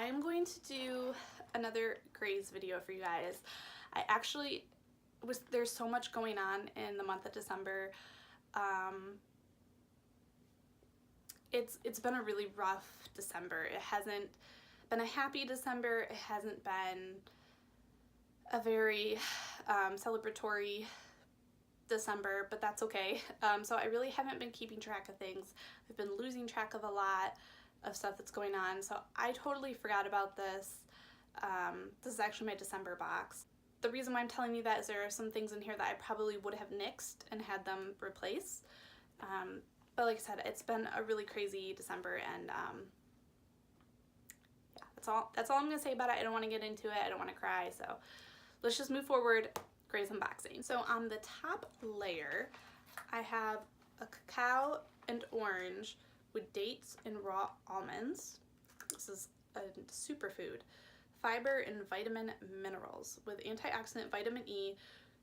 I'm going to do another Graze video for you guys. There's so much going on in the month of December. It's been a really rough December. It hasn't been a happy December. It hasn't been a very celebratory December, but that's okay. So I really haven't been keeping track of things. I've been losing track of a lot of stuff that's going on, so I totally forgot about this. This is actually my December box. The reason why I'm telling you that is there are some things in here that I probably would have nixed and had them replace. But like I said, it's been a really crazy December, and yeah, that's all I'm gonna say about it. I don't want to get into it. I don't want to cry, so let's just move forward. Graze unboxing. So on the top layer, I have a cacao and orange with dates and raw almonds. This is a superfood. Fiber and vitamin minerals with antioxidant vitamin E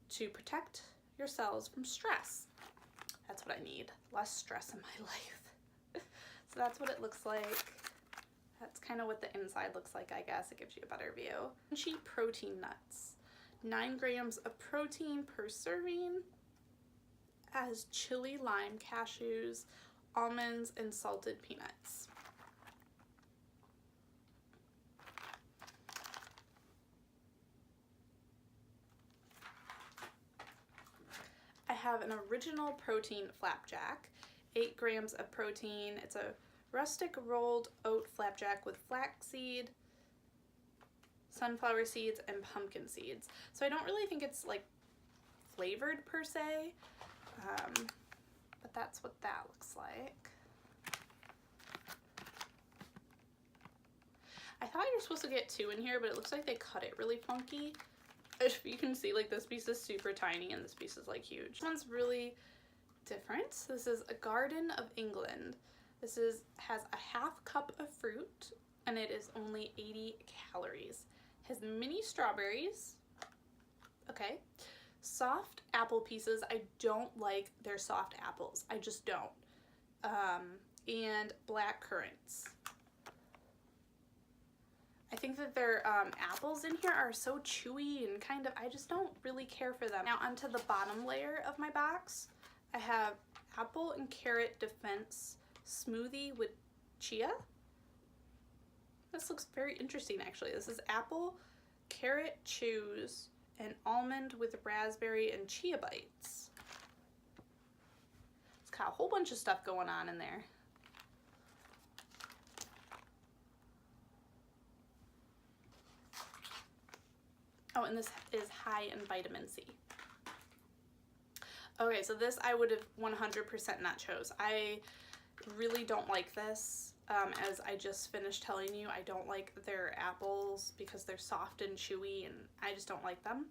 to protect your cells from stress. That's what I need. Less stress in my life. So that's what it looks like. That's kind of what the inside looks like, I guess. It gives you a better view. Punchy protein nuts. 9 grams of protein per serving. Has chili, lime, cashews, almonds, and salted peanuts. I have an original protein flapjack, 8 grams of protein. It's a rustic rolled oat flapjack with flaxseed, sunflower seeds, and pumpkin seeds. So I don't really think it's like flavored per se, but that's what that looks like. I thought you were supposed to get 2 in here, but it looks like they cut it really funky. If you can see, like, this piece is super tiny and this piece is like huge. This one's really different. This is a Garden of England. This has a half cup of fruit and it is only 80 calories. Has mini strawberries. Okay. Soft apple pieces. I don't like their soft apples. I just don't. And black currants. I think that their apples in here are so chewy and kind of, I just don't really care for them. Now onto the bottom layer of my box, I have apple and carrot defense smoothie with chia. This looks very interesting actually. This is apple, carrot chews, and almond with raspberry and chia bites. It's got a whole bunch of stuff going on in there. Oh, and this is high in vitamin C. Okay, so this I would have 100% not chose. I really don't like this. As I just finished telling you, I don't like their apples because they're soft and chewy and I just don't like them.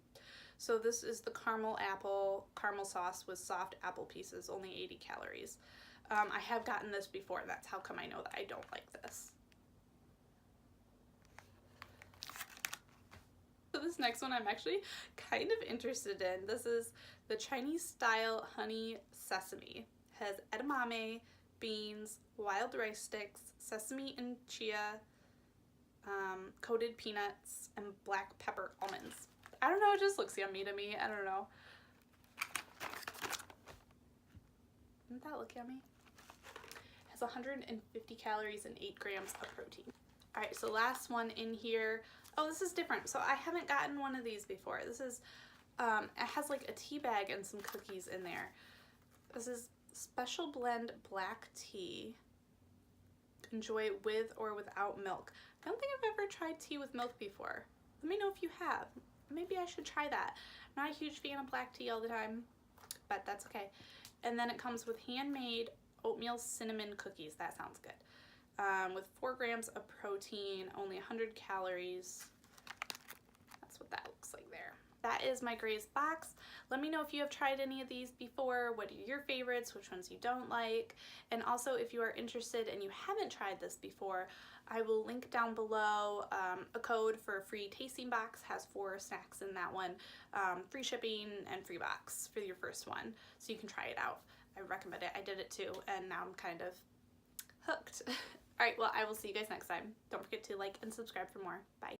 So this is the Carmel Apple caramel sauce with soft apple pieces, only 80 calories. I have gotten this before, and that's how come I know that I don't like this. So this next one I'm actually kind of interested in. This is the Chinese style honey sesame. It has edamame, beans, wild rice sticks, sesame and chia, coated peanuts, and black pepper almonds. I don't know, it just looks yummy to me. I don't know. Doesn't that look yummy? It has 150 calories and 8 grams of protein. Alright, so last one in here. Oh, this is different. So I haven't gotten one of these before. This is, it has like a tea bag and some cookies in there. This is special blend black tea. Enjoy it with or without milk. I don't think I've ever tried tea with milk before. Let me know if you have. Maybe I should try that. I'm not a huge fan of black tea all the time, but that's okay. And then it comes with handmade oatmeal cinnamon cookies. That sounds good. With 4 grams of protein, only 100 calories. That's what that looks like there. That is my Graze box. Let me know if you have tried any of these before. What are your favorites? Which ones you don't like? And also, if you are interested and you haven't tried this before, I will link down below a code for a free tasting box. Has 4 snacks in that one. Free shipping and free box for your first one. So you can try it out. I recommend it. I did it too, and now I'm kind of hooked. Alright, well, I will see you guys next time. Don't forget to like and subscribe for more. Bye.